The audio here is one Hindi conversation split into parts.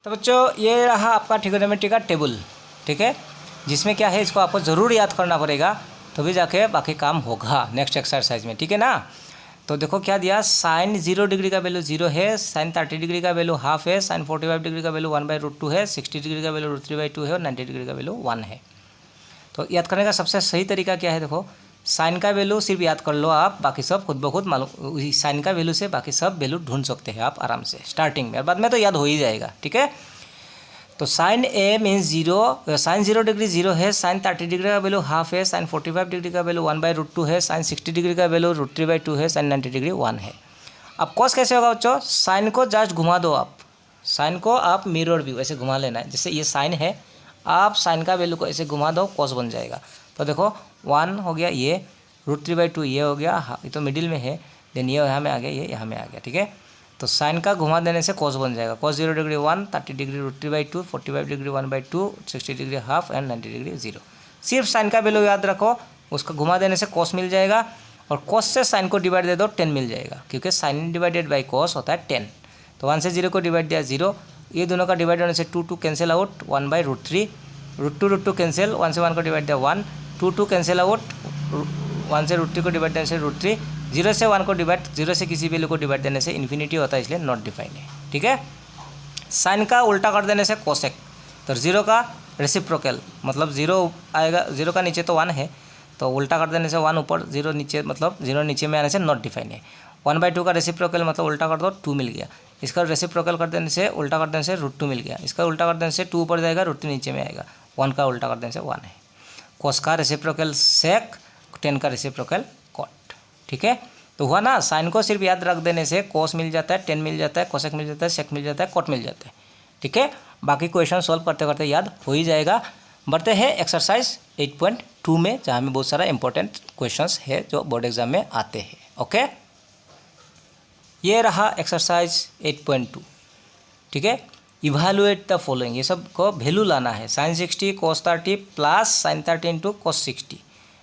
तो बच्चों ये रहा आपका ट्रिगोनोमेट्री का टेबल, ठीक है, जिसमें क्या है इसको आपको ज़रूर याद करना पड़ेगा, तो भी जाके बाकी काम होगा नेक्स्ट एक्सरसाइज में, ठीक है ना। तो देखो क्या दिया, साइन 0 डिग्री का वैल्यू 0 है, साइन 30 डिग्री का वैल्यू हाफ है, साइन 45 डिग्री का वैल्यू 1/√2 है, 60 डिग्री का वैल्यू √3/2 है और 90 डिग्री का वैल्यू 1 है। तो याद करने का सबसे सही तरीका क्या है, देखो साइन का वैल्यू सिर्फ याद कर लो आप, बाकी सब खुद ब खुद मालूम, साइन का वैल्यू से बाकी सब वैल्यू ढूंढ सकते हैं आप आराम से स्टार्टिंग में, बाद में तो याद हो ही जाएगा, ठीक है। तो साइन ए मीन्स 0, साइन 0 डिग्री 0 है, साइन 30 डिग्री का वैल्यू हाफ है, साइन 45 डिग्री का वैल्यू 1/√2 है, साइन 60 डिग्री का वैल्यू √3/2 है, साइन 90 डिग्री 1 है। अब कॉस कैसे होगा बच्चों, साइन को जस्ट घुमा दो आप, साइन को आप मिरर व्यू ऐसे घुमा लेना है, जैसे ये साइन है, आप साइन का वैल्यू को ऐसे घुमा दो, कॉस बन जाएगा। तो देखो 1 हो गया, ये √3/2 ये हो गया, ये तो मिडिल में है, देन ये यहाँ में आ गया, ये यहाँ में आ गया, ठीक है। तो साइन का घुमा देने से कॉस बन जाएगा, cos 0 degree 1, 30 degree √3/2, 45 degree 1/2, 60 degree half and 90 degree 0। सिर्फ साइन का वैल्यू याद रखो, उसका घुमा देने से कॉस मिल जाएगा, और कॉस से साइन को डिवाइड दे दो 10 मिल जाएगा, क्योंकि साइन डिवाइडेड बाई कॉस होता है 10। तो 1 से 0 को डिवाइड दिया 0, ये दोनों का डिवाइड होने से 2 कैंसिल आउट, 1/√3, √2 कैंसिल, 1 से 1 को डिवाइड दिया 1, 2 कैंसिल आउट, 1 से √3 को डिवाइड देने से √3, 0 से 1 को डिवाइड, 0 से किसी वैल्यू को डिवाइड देने से इन्फिनिटी होता है, इसलिए नॉट डिफाइन है, ठीक है। साइन का उल्टा कर देने से कोसेक, तो 0 का रेसिप्रोकल मतलब 0 आएगा, 0 का नीचे तो 1 है, तो उल्टा कर देने से 1 ऊपर, 0 नीचे, मतलब 0 नीचे में आने से नॉट डिफाइन है। 1/2 का रेसिप्रोकल मतलब उल्टा कर दो 2 मिल गया, इसका रेसिप्रोकल कर देने से, उल्टा कर देने से √2 मिल गया, इसका उल्टा कर देने से 2 ऊपर जाएगा, √3 नीचे में आएगा, 1 का उल्टा कर देने से 1 है। कोस का रेसिप्रोकल सेक, 10 का रेसिप्रोकल कॉट, ठीक है। तो हुआ ना, साइन को सिर्फ याद रख देने से कोस मिल जाता है, 10 मिल जाता है, कोसेक मिल जाता है, सेक मिल जाता है, कॉट मिल जाता है, ठीक है। बाकी क्वेश्चन सॉल्व करते करते याद हो ही जाएगा। बढ़ते हैं एक्सरसाइज 8.2 में, जहाँ में बहुत सारा इंपॉर्टेंट क्वेश्चंस है जो बोर्ड एग्जाम में आते हैं, ओके। ये रहा एक्सरसाइज 8.2, ठीक है। इवेलुएट द फॉलोइंग, ये सब को वैल्यू लाना है, sine 60 cos 30 plus sine 30 into cos 60,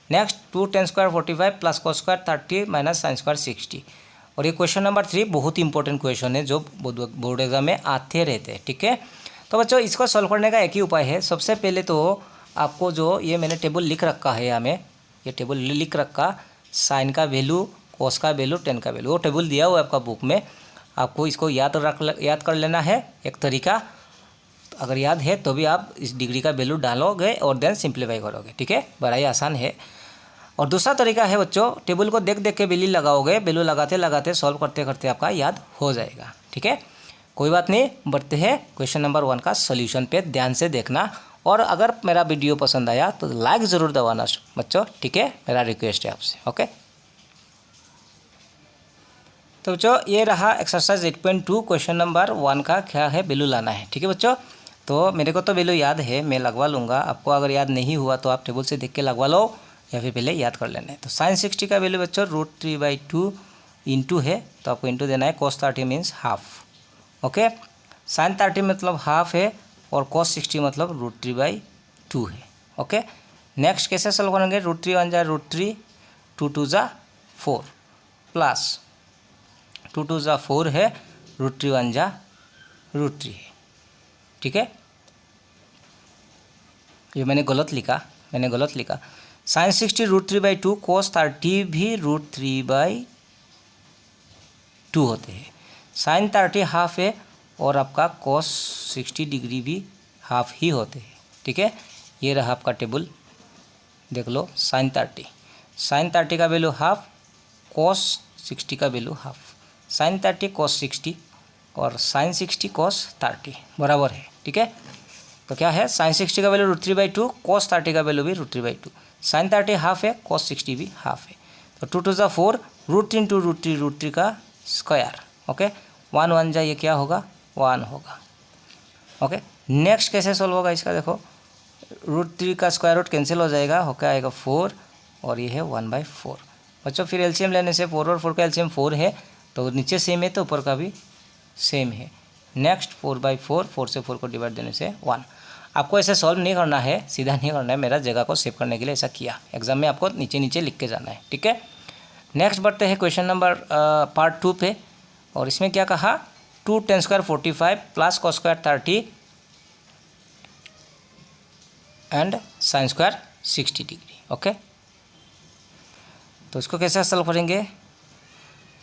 next 2 tan square 45 plus cos square 30 minus sine square 60। और ये क्वेश्चन नंबर 3 बहुत इंपॉर्टेंट क्वेश्चन है जो बोर्ड एग्जाम में आते रहते हैं, ठीक है। तो बच्चों इसको सॉल्व करने का एक ही उपाय है, सबसे पहले तो आपको जो ये मैंने टेबल लिख रखा है, यहाँ में ये टेबल लिख रखा, साइन का वैल्यू, cos का वैल्यू, tan का वैल्यू, वो टेबल दिया हुआ है आपका बुक में, आपको इसको याद कर लेना है एक तरीका। अगर याद है तो भी आप इस डिग्री का वैल्यू डालोगे और देन सिंप्लीफाई करोगे, ठीक है, बड़ा ही आसान है। और दूसरा तरीका है बच्चों, टेबल को देख देख के वैल्यू लगाओगे, वैल्यू लगाते लगाते सॉल्व करते करते आपका याद हो जाएगा, ठीक है। कोई बात नहीं, बढ़ते हैं क्वेश्चन नंबर 1 का सोल्यूशन पे, ध्यान से देखना, और अगर मेरा वीडियो पसंद आया तो लाइक ज़रूर दबाना बच्चों, ठीक है, मेरा रिक्वेस्ट है आपसे, ओके। तो बच्चों ये रहा एक्सरसाइज 8.2, क्वेश्चन नंबर 1 का क्या है, वैल्यू लाना है, ठीक है बच्चों। तो मेरे को तो वैल्यू याद है, मैं लगवा लूँगा, आपको अगर याद नहीं हुआ तो आप टेबल से देख के लगवा लो, या फिर पहले याद कर लेना है। तो साइन 60 का वैल्यू बच्चों √3/2 इंटू है, तो आपको इंटू देना है, cos 30 means half, okay. Sine 30 मतलब हाफ है, और cos 60 मतलब √3/2 है, ओके। नेक्स्ट कैसे सॉल्व करेंगे, √3 1 जा √3, 2 2 जा 4 प्लस 2 2 जा 4 है, √3 1 जा √3 है, ठीक है। ये मैंने गलत लिखा, साइन 60 √3/2, cos 30 भी √3/2 होते हैं, साइन 30 हाफ है, और आपका cos 60 डिग्री भी हाफ ही होते हैं, ठीक है। ये रहा आपका टेबल, देख लो, साइन 30 का वैल्यू हाफ, cos 60 का वैल्यू हाफ, साइन 30 cos 60 और साइन 60 cos 30 बराबर है, ठीक है। तो क्या है, साइन 60 का वैल्यू √3/2, cos 30 का वैल्यू भी √3/2, साइन 30 हाफ है, cos 60 भी हाफ है, तो 2 2 जा 4, √3 इंटू √3 का स्क्वायर, ओके, 1 1 जा ये क्या होगा, 1 होगा, ओके। नेक्स्ट कैसे सॉल्व होगा इसका, देखो √3 का स्क्वायर रूट कैंसिल हो जाएगा, होकर आएगा 4, और ये है 1/4 बच्चों। फिर एलसीएम लेने से 4 और 4 का एलसीएम 4 है, तो नीचे सेम है तो ऊपर का भी सेम है। नेक्स्ट 4/4, 4 से 4 को डिवाइड देने से 1। आपको ऐसे सॉल्व नहीं करना है, सीधा नहीं करना है, मेरा जगह को सेव करने के लिए ऐसा किया, एग्जाम में आपको नीचे नीचे लिख के जाना है, ठीक है। नेक्स्ट बढ़ते हैं क्वेश्चन नंबर पार्ट 2 पे, और इसमें क्या कहा, 2 10 square 45 plus cos square 30 and sign square 60 degree. Okay, तो इसको कैसे सॉल्व करेंगे?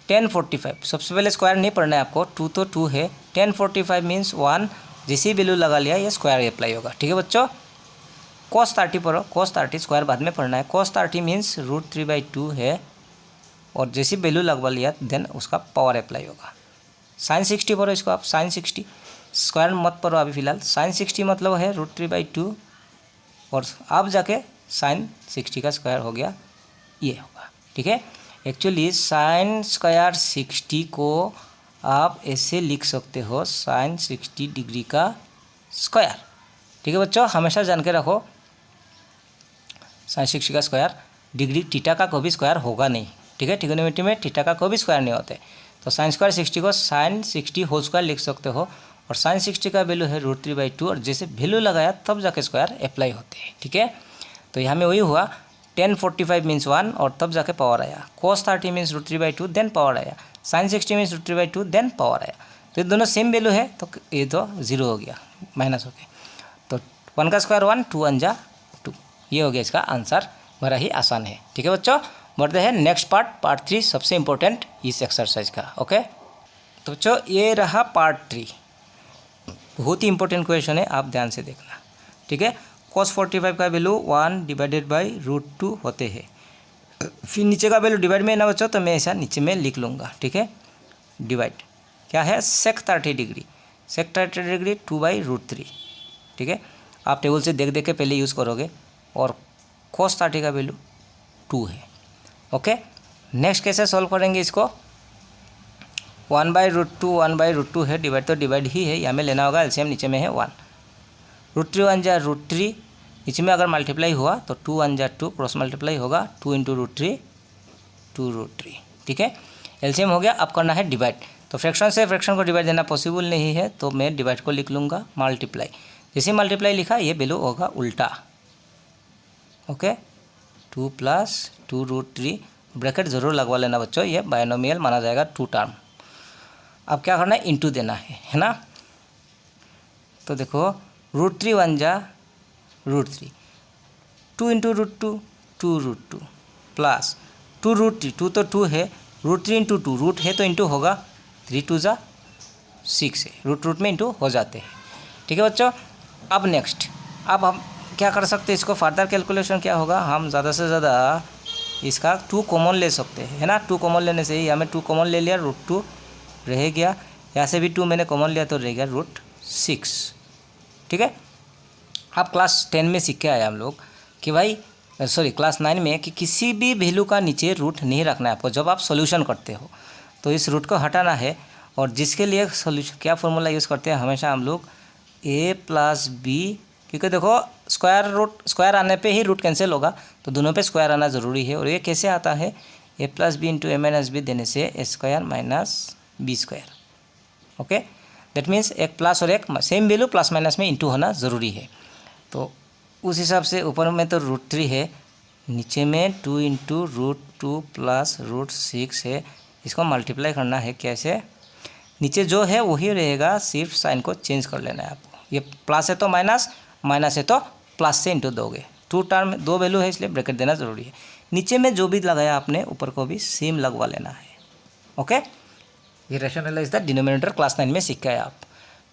1045 सबसे पहले स्क्वायर नहीं पढ़ना है आपको, 2 तो 2 है, 1045 मीन्स 1, जैसी वैल्यू लगा लिया ये स्क्वायर अप्लाई होगा। ठीक है बच्चों, cos 30 पढ़ो, cos 30 स्क्वायर बाद में पढ़ना है। cos 30 मीन्स √3/2 है, और जैसी वैल्यू लगवा लिया देन उसका पावर अप्लाई होगा। साइन 60 पढ़ो इसको आप, साइन 60 स्क्वायर मत पढ़ो अभी फिलहाल, साइन 60 मतलब है √3/2, और अब जाके साइन 60 का स्क्वायर हो गया, ये होगा। ठीक है, एक्चुअली साइन स्क्वायर 60 को आप ऐसे लिख सकते हो, साइन 60 डिग्री का स्क्वायर। ठीक है बच्चों, हमेशा जान के रखो साइन 60 का स्क्वायर, डिग्री थीटा का कोई भी स्क्वायर होगा नहीं। ठीक है, ट्रिग्नोमेट्री में थीटा का कोई भी स्क्वायर नहीं होते, तो साइन स्क्वायर 60 को साइन 60 होल स्क्वायर लिख सकते हो, और साइन 60 का वैल्यू है √3/2, और जैसे वैल्यू लगाया तब जाके स्क्वायर अप्लाई होते हैं। ठीक है, तो यहाँ में वही हुआ 1045 मीन्स 1, और तब जाके पावर आया। cos 30 मीन्स √3/2 देन पावर आया, साइन 60 मीन्स √3/2 देन पावर आया। तो ये दोनों सेम वैल्यू है, तो ये तो 0 हो गया, माइनस हो गया। तो 1 का स्क्वायर 1, 2 1 जा 2, ये हो गया इसका आंसर। बड़ा ही आसान है। ठीक है बच्चों, बढ़ते हैं नेक्स्ट पार्ट 3, सबसे इंपॉर्टेंट इस एक्सरसाइज का। ओके, तो बच्चों ये रहा पार्ट 3, बहुत ही इंपॉर्टेंट क्वेश्चन है, आप ध्यान से देखना। ठीक है, cos 45 का वैल्यू 1 डिवाइडेड बाई √2 होते हैं। फिर नीचे का वैल्यू डिवाइड में ना बच्चों, तो मैं ऐसा नीचे में लिख लूँगा। ठीक है, डिवाइड क्या है sec 30 डिग्री, sec 30 डिग्री 2/√3। ठीक है, आप टेबल से देख देख के पहले यूज़ करोगे, और cos 30 का वैल्यू 2 है। ओके, नेक्स्ट कैसे सॉल्व करेंगे इसको? 1/√2 है, डिवाइड तो डिवाइड ही है, यहाँ में लेना होगा एलसीएम, नीचे में है 1, √3 1 जा √3, नीचे में अगर मल्टीप्लाई हुआ तो 2 1 जा 2, क्रॉस मल्टीप्लाई होगा 2 × √3 2√3। ठीक है, एलसीएम हो गया। अब करना है डिवाइड, तो फ्रैक्शन से फ्रैक्शन को डिवाइड देना पॉसिबल नहीं है, तो मैं डिवाइड को लिख लूँगा मल्टीप्लाई। जैसे मल्टीप्लाई लिखा ये वैल्यू होगा उल्टा। ओके, 2 + 2√3, ब्रैकेट ज़रूर लगवा लेना बच्चों, ये बायनोमियल माना जाएगा 2 टर्म। अब क्या करना है, इंटू देना है ना। तो देखो √3 1 जा √3, 2 × √2 2√2 प्लस 2√3, 2 तो 2 है, √3 × 2, रूट है तो इंटू होगा, 3 2 जा 6 है, रूट में इंटू हो जाते हैं। ठीक है बच्चों, अब नेक्स्ट, अब हम क्या कर सकते हैं, इसको फर्दर कैलकुलेशन क्या होगा, हम ज़्यादा से ज़्यादा इसका 2 कॉमन ले सकते हैं, है ना। 2 कॉमन लेने से ही हमें 2 कॉमन ले लिया, √2 रह गया, यहाँ से भी 2 मैंने कॉमन लिया तो रह गया √6। ठीक है, आप क्लास 10 में सीख के आए हम लोग कि भाई, सॉरी क्लास 9 में, कि किसी भी वैल्यू का नीचे रूट नहीं रखना है आपको। जब आप सॉल्यूशन करते हो तो इस रूट को हटाना है, और जिसके लिए सॉल्यूशन क्या फॉर्मूला यूज़ करते हैं हमेशा हम लोग, a + b, क्योंकि देखो स्क्वायर आने पे ही रूट कैंसिल होगा, तो दोनों पे स्क्वायर आना ज़रूरी है। और ये कैसे आता है, a + b × a - b देने से a² - b²। Okay, that means एक प्लस और एक सेम वैल्यू प्लस माइनस में इंटू होना ज़रूरी है। तो उस हिसाब से ऊपर में तो √3 है, नीचे में 2 × √2 प्लस √6 है, इसको मल्टीप्लाई करना है। कैसे, नीचे जो है वही रहेगा, सिर्फ साइन को चेंज कर लेना है आपको। ये प्लस है तो माइनस, माइनस है तो प्लस से इंटू दोगे। 2 टर्म 2 वैल्यू है, इसलिए ब्रैकेट देना ज़रूरी है। नीचे में जो भी लगाया आपने, ऊपर को भी सेम लगवा लेना है। ओके, ये रैशनलाइज द डिनोमिनेटर क्लास 9 में सीख के आए आप।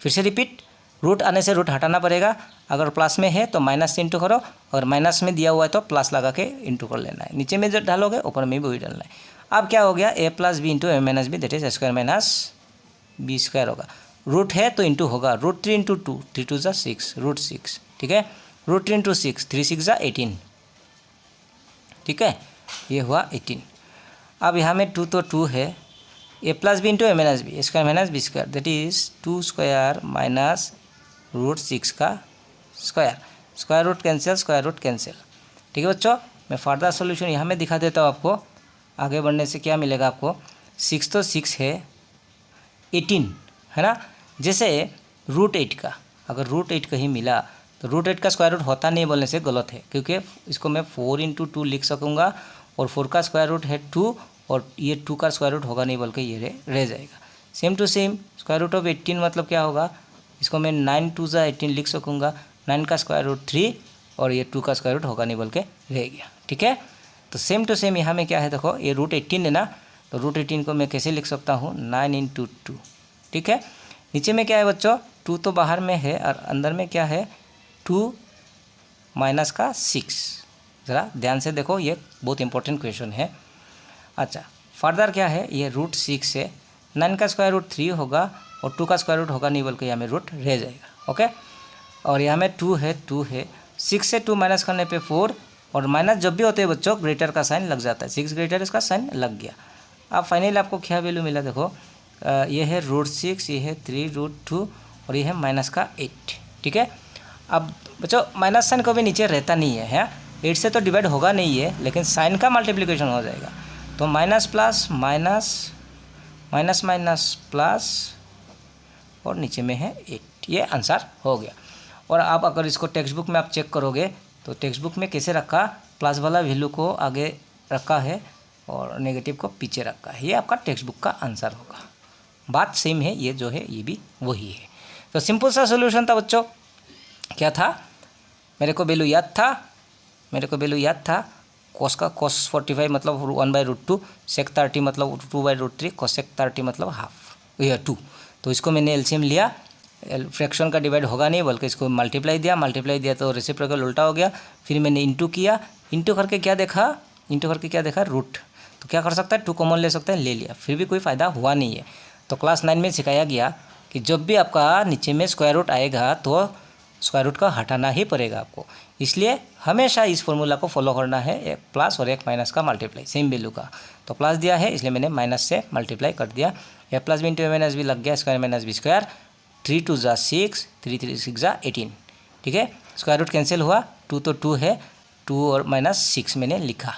फिर से रिपीट, रूट आने से रूट हटाना पड़ेगा, अगर प्लस में है तो माइनस से इंटू करो, और माइनस में दिया हुआ है तो प्लस लगा के इंटू कर लेना है। नीचे में जो डालोगे ऊपर में भी वही डालना है। अब क्या हो गया, a + b × a - b that is a² - b² होगा। रूट है तो इंटू होगा, √3 × 2 3 2 जा 6, √6। ठीक है, √3 × 6 3 6 जा 18। ठीक है, ये हुआ 18। अब यहाँ में 2 तो 2 है, a + b × a - b a² - b² that is 2² - √6 का square, square root cancel, square root cancel. ठीक है बच्चों, मैं फर्दर सॉल्यूशन यहाँ में दिखा देता हूँ आपको। आगे बढ़ने से क्या मिलेगा आपको, 6 तो 6 है, 18 है ना। जैसे √8 का, अगर √8 कहीं मिला तो √8 का स्क्वायर रूट होता नहीं बोलने से गलत है, क्योंकि इसको मैं 4 × 2 लिख सकूँगा, और 4 का स्क्वायर रूट है 2, और ये 2 का स्क्वायर रूट होगा नहीं बोल के ये रह जाएगा। Same to same square root of 18 मतलब क्या होगा, इसको मैं 9 2 ज़ा 18 लिख सकूँगा। 9 का स्क्वायर रूट 3 और ये 2 का स्क्वायर रूट होगा नहीं बोल के रह गया। ठीक है, तो सेम टू सेम यहाँ में क्या है, देखो ये रूट 18 है ना, तो रूट 18 को मैं कैसे लिख सकता हूँ, 9 × 2। ठीक है, नीचे में क्या है बच्चों, 2 तो बाहर में है और अंदर में क्या है, 2 माइनस का 6। ज़रा ध्यान से देखो, ये बहुत इंपॉर्टेंट क्वेश्चन है। अच्छा, फर्दर क्या है, ये रूट 6 है, 9 का स्क्वायर रूट 3 होगा और 2 का स्क्वायर रूट होगा नहीं बोल के यहाँ में रूट रह जाएगा। ओके, और यहाँ में 2 है, 6 से 2 माइनस करने पे 4, और माइनस जब भी होते हैं बच्चों ग्रेटर का साइन लग जाता है, 6 ग्रेटर इसका साइन लग गया। अब फाइनली आपको क्या वैल्यू मिला, देखो ये है रूट 6, ये है 3√2 और ये है माइनस का 8। ठीक है, अब बच्चों माइनस साइन कभी नीचे रहता नहीं है, 8 से तो डिवाइड होगा नहीं है, लेकिन साइन का मल्टीप्लिकेशन हो जाएगा। तो minus plus minus minus minus plus और नीचे में है 8, ये आंसर हो गया। और आप अगर इसको टेक्स्ट बुक में आप चेक करोगे तो टेक्स्ट बुक में कैसे रखा, प्लस वाला वैल्यू को आगे रखा है और नेगेटिव को पीछे रखा है, ये आपका टेक्स्ट बुक का आंसर होगा। बात सेम है, ये जो है ये भी वही है। तो सिंपल सा सोल्यूशन था बच्चों, क्या था, मेरे को वैल्यू याद था, कॉस का cos 45 मतलब 1/√2, sec 30 मतलब 2/√3, cosec 30 मतलब हाफ या 2। तो इसको मैंने एलसीएम लिया, फ्रैक्शन का डिवाइड होगा नहीं बल्कि इसको मल्टीप्लाई दिया तो रेसिप्रोकल उल्टा हो गया। फिर मैंने इंटू किया, इंटू करके क्या देखा रूट। तो क्या कर सकता है, 2 कॉमन ले सकते हैं, ले लिया, फिर भी कोई फ़ायदा हुआ नहीं है। तो क्लास 9 में सिखाया गया कि जब भी आपका नीचे में स्क्वायर रूट आएगा तो स्क्वायर रूट का हटाना ही पड़ेगा आपको, इसलिए हमेशा इस फॉर्मूला को फॉलो करना है, एक प्लस और एक माइनस का मल्टीप्लाई सेम वैल्यू का। तो प्लस दिया है इसलिए मैंने माइनस से मल्टीप्लाई कर दिया, ए प्लस बी इंटू ए माइनस बी लग गया, स्क्वायर माइनस बी स्क्वायर, 3 2 ज़ा 6, 3 3 6 ज़ा 18। ठीक है, स्क्वायर रूट कैंसिल हुआ, 2 तो 2 है, 2 और माइनस 6 मैंने लिखा।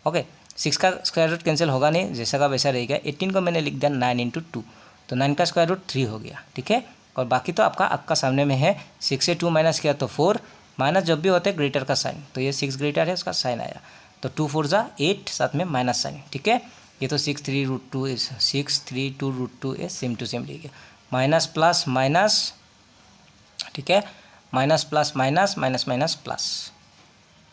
ओके, 6 का स्क्वायर रूट कैंसिल होगा नहीं, जैसा का वैसा रहेगा। 18 को मैंने लिख दिया 9 × 2, तो 9 का स्क्वायर रूट 3 हो गया। ठीक है, और बाकी तो आपका सामने में है, 6 से 2 माइनस किया तो 4, माइनस जब भी होते हैं ग्रेटर का साइन, तो ये 6 ग्रेटर है, उसका साइन आया, तो 2 4 ज़ा 8, साथ में माइनस साइन। ठीक है, ये तो 6 3√2 6 3 2√2 है, सेम टू सेम लिख गया, माइनस प्लस माइनस। ठीक है, minus plus minus, minus minus plus,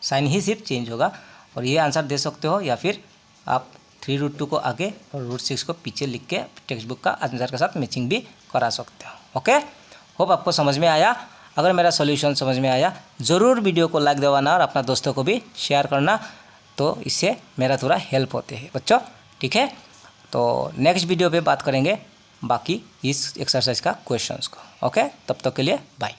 sign ही सिर्फ चेंज होगा। और ये आंसर दे सकते हो, या फिर आप 3√2 को आगे और √6 को पीछे लिख के टेक्स्ट बुक का आंसर के साथ मैचिंग भी करा सकते हो। ओके, होप आपको समझ में आया। अगर मेरा सॉल्यूशन समझ में आया ज़रूर वीडियो को लाइक दबाना और अपना दोस्तों को भी शेयर करना, तो इससे मेरा थोड़ा हेल्प होते हैं बच्चों। ठीक है, तो नेक्स्ट वीडियो पे बात करेंगे बाकी इस एक्सरसाइज का क्वेश्चंस को। ओके, तब तक के लिए बाय।